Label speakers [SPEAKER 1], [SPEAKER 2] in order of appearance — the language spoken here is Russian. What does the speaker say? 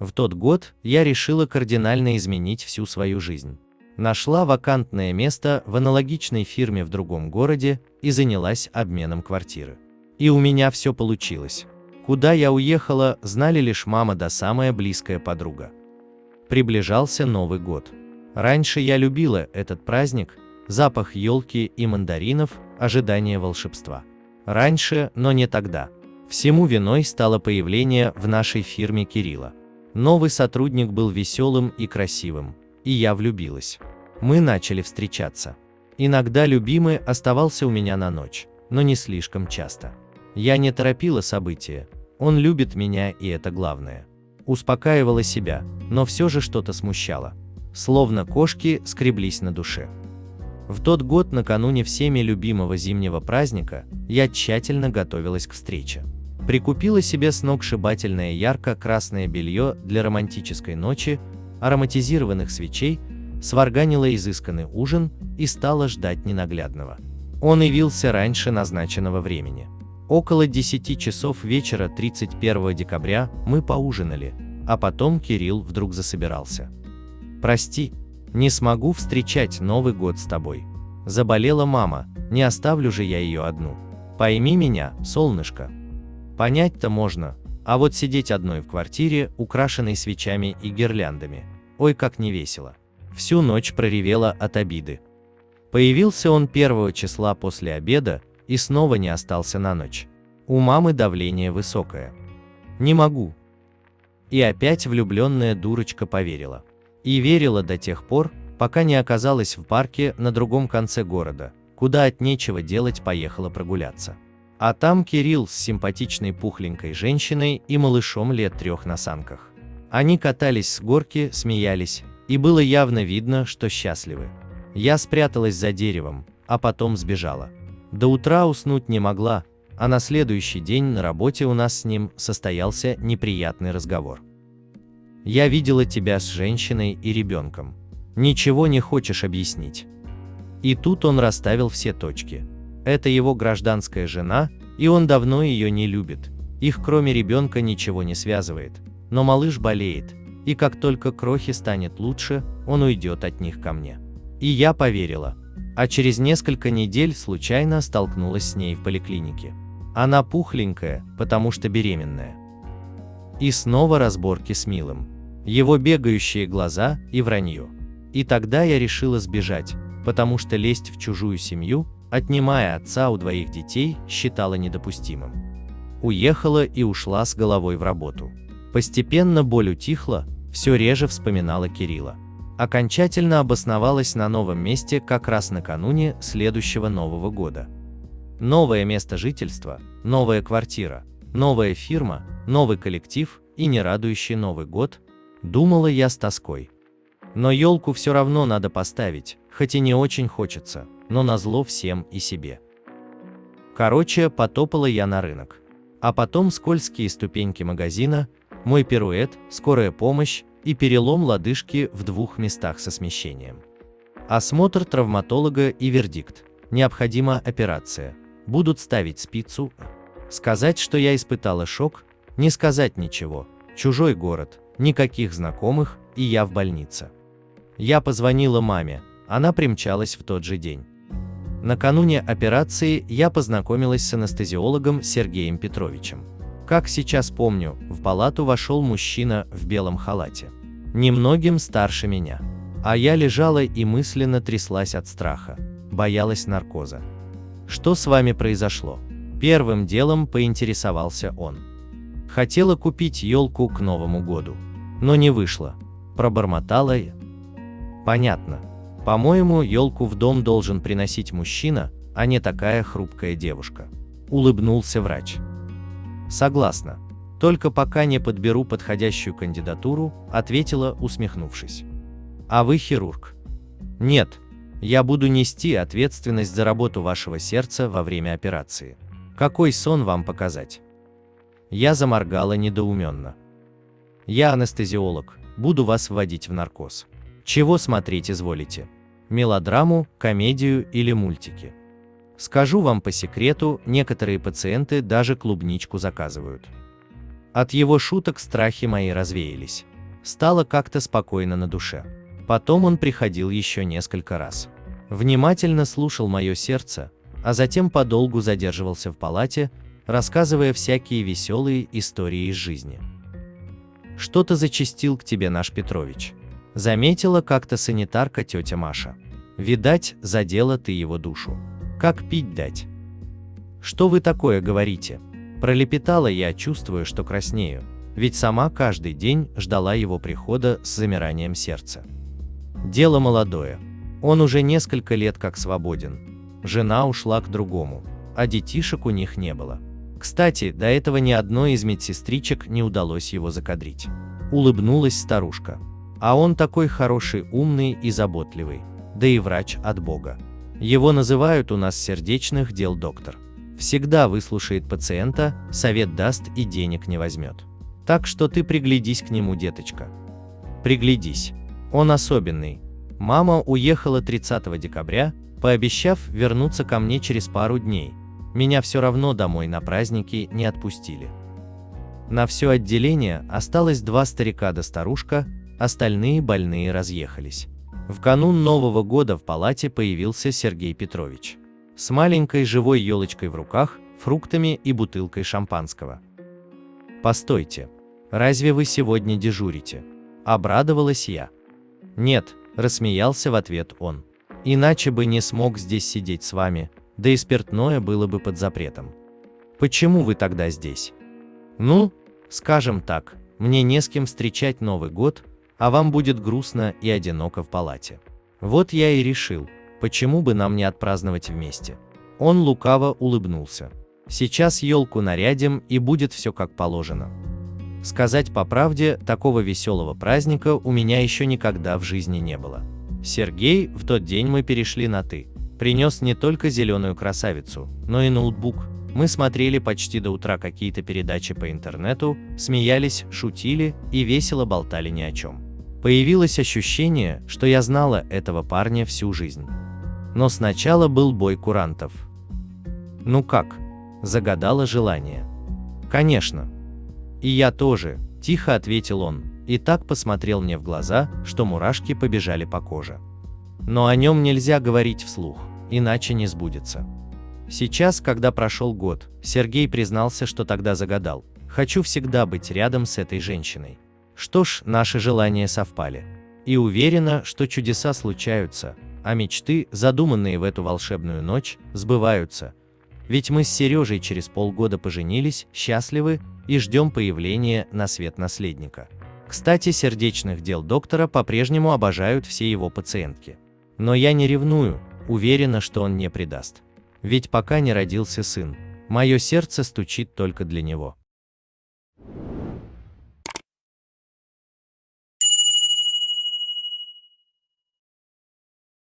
[SPEAKER 1] В тот год я решила кардинально изменить всю свою жизнь. Нашла вакантное место в аналогичной фирме в другом городе и занялась обменом квартиры. И у меня все получилось. Куда я уехала, знали лишь мама да самая близкая подруга. Приближался Новый год. Раньше я любила этот праздник, запах елки и мандаринов, ожидание волшебства. Раньше, но не тогда. Всему виной стало появление в нашей фирме Кирилла. Новый сотрудник был веселым и красивым, и я влюбилась. Мы начали встречаться. Иногда любимый оставался у меня на ночь, но не слишком часто. Я не торопила события. Он любит меня, и это главное. Успокаивала себя, но все же что-то смущало. Словно кошки скреблись на душе. В тот год, накануне всеми любимого зимнего праздника, я тщательно готовилась к встрече. Прикупила себе сногсшибательное ярко-красное белье для романтической ночи, ароматизированных свечей, сварганила изысканный ужин и стала ждать ненаглядного. Он явился раньше назначенного времени. Около 10 часов вечера 31 декабря мы поужинали, а потом Кирилл вдруг засобирался. «Прости, не смогу встречать Новый год с тобой. Заболела мама, не оставлю же я ее одну. Пойми меня, солнышко». Понять-то можно, а вот сидеть одной в квартире, украшенной свечами и гирляндами, ой, как не весело. Всю ночь проревела от обиды. Появился он 1 числа после обеда и снова не остался на ночь. У мамы давление высокое. Не могу. И опять влюбленная дурочка поверила. И верила до тех пор, пока не оказалась в парке на другом конце города, куда от нечего делать поехала прогуляться. А там Кирилл с симпатичной пухленькой женщиной и малышом лет 3 на санках. Они катались с горки, смеялись, и было явно видно, что счастливы. Я спряталась за деревом, а потом сбежала. До утра уснуть не могла, а на следующий день на работе у нас с ним состоялся неприятный разговор. «Я видела тебя с женщиной и ребенком. Ничего не хочешь объяснить?» И тут он расставил все точки. Это его гражданская жена, и он давно ее не любит. Их кроме ребенка ничего не связывает. Но малыш болеет, и как только крохе станет лучше, он уйдет от них ко мне. И я поверила. А через несколько недель случайно столкнулась с ней в поликлинике. Она пухленькая, потому что беременная. И снова разборки с Милым. Его бегающие глаза и вранье. И тогда я решила сбежать, потому что лезть в чужую семью, отнимая отца у 2 детей, считала недопустимым. Уехала и ушла с головой в работу. Постепенно боль утихла, все реже вспоминала Кирилла. Окончательно обосновалась на новом месте как раз накануне следующего Нового года. Новое место жительства, новая квартира, новая фирма, новый коллектив и нерадующий Новый год, думала я с тоской. Но елку все равно надо поставить, хоть и не очень хочется, но назло всем и себе. Короче, потопала я на рынок. А потом скользкие ступеньки магазина, мой пируэт, скорая помощь и перелом лодыжки в 2 местах со смещением. Осмотр травматолога и вердикт. Необходима операция. Будут ставить спицу. Сказать, что я испытала шок, не сказать ничего. Чужой город, никаких знакомых, и я в больнице. Я позвонила маме, она примчалась в тот же день. Накануне операции я познакомилась с анестезиологом Сергеем Петровичем. Как сейчас помню, в палату вошел мужчина в белом халате. Немногим старше меня. А я лежала и мысленно тряслась от страха. Боялась наркоза. «Что с вами произошло?» Первым делом поинтересовался он. Хотела купить елку к Новому году. Но не вышло. Пробормотала я. Понятно. По-моему, елку в дом должен приносить мужчина, а не такая хрупкая девушка. Улыбнулся врач. Согласна. Только пока не подберу подходящую кандидатуру, ответила, усмехнувшись. А вы хирург? Нет. Я буду нести ответственность за работу вашего сердца во время операции. Какой сон вам показать? Я заморгала недоуменно. Я анестезиолог, буду вас вводить в наркоз. Чего смотреть изволите? Мелодраму, комедию или мультики? Скажу вам по секрету, некоторые пациенты даже клубничку заказывают. От его шуток страхи мои развеялись. Стало как-то спокойно на душе. Потом он приходил еще несколько раз. Внимательно слушал мое сердце, а затем подолгу задерживался в палате, рассказывая всякие веселые истории из жизни. «Что-то зачастил к тебе наш Петрович», — заметила как-то санитарка тетя Маша. «Видать, задела ты его душу. Как пить дать?» «Что вы такое говорите?» — пролепетала я, чувствуя, что краснею, ведь сама каждый день ждала его прихода с замиранием сердца. Дело молодое. Он уже несколько лет как свободен. Жена ушла к другому, а детишек у них не было. Кстати, до этого ни одной из медсестричек не удалось его закадрить. Улыбнулась старушка. А он такой хороший, умный и заботливый, да и врач от Бога. Его называют у нас сердечных дел доктор. Всегда выслушает пациента, совет даст и денег не возьмет. Так что ты приглядись к нему, деточка. Приглядись. Он особенный. Мама уехала 30 декабря, пообещав вернуться ко мне через пару дней. Меня все равно домой на праздники не отпустили. На все отделение осталось 2 старика да старушка, остальные больные разъехались. В канун Нового года в палате появился Сергей Петрович. С маленькой живой елочкой в руках, фруктами и бутылкой шампанского. «Постойте, разве вы сегодня дежурите?» – обрадовалась я. «Нет», – рассмеялся в ответ он. «Иначе бы не смог здесь сидеть с вами, да и спиртное было бы под запретом». «Почему вы тогда здесь?» «Ну, скажем так, мне не с кем встречать Новый год, а вам будет грустно и одиноко в палате. Вот я и решил, почему бы нам не отпраздновать вместе». Он лукаво улыбнулся. «Сейчас елку нарядим, и будет все как положено». Сказать по правде, такого веселого праздника у меня еще никогда в жизни не было. Сергей, в тот день мы перешли на «ты». Принес не только зеленую красавицу, но и ноутбук. Мы смотрели почти до утра какие-то передачи по интернету, смеялись, шутили и весело болтали ни о чем. Появилось ощущение, что я знала этого парня всю жизнь. Но сначала был бой курантов. «Ну как?» – загадала желание. «Конечно». «И я тоже», – тихо ответил он, и так посмотрел мне в глаза, что мурашки побежали по коже. Но о нем нельзя говорить вслух, иначе не сбудется. Сейчас, когда прошел год, Сергей признался, что тогда загадал: «Хочу всегда быть рядом с этой женщиной». Что ж, наши желания совпали. И уверена, что чудеса случаются, а мечты, задуманные в эту волшебную ночь, сбываются. Ведь мы с Сережей через полгода поженились, счастливы и ждем появления на свет наследника. Кстати, сердечных дел доктора по-прежнему обожают все его пациентки. Но я не ревную, уверена, что он не предаст. Ведь пока не родился сын, мое сердце стучит только для него.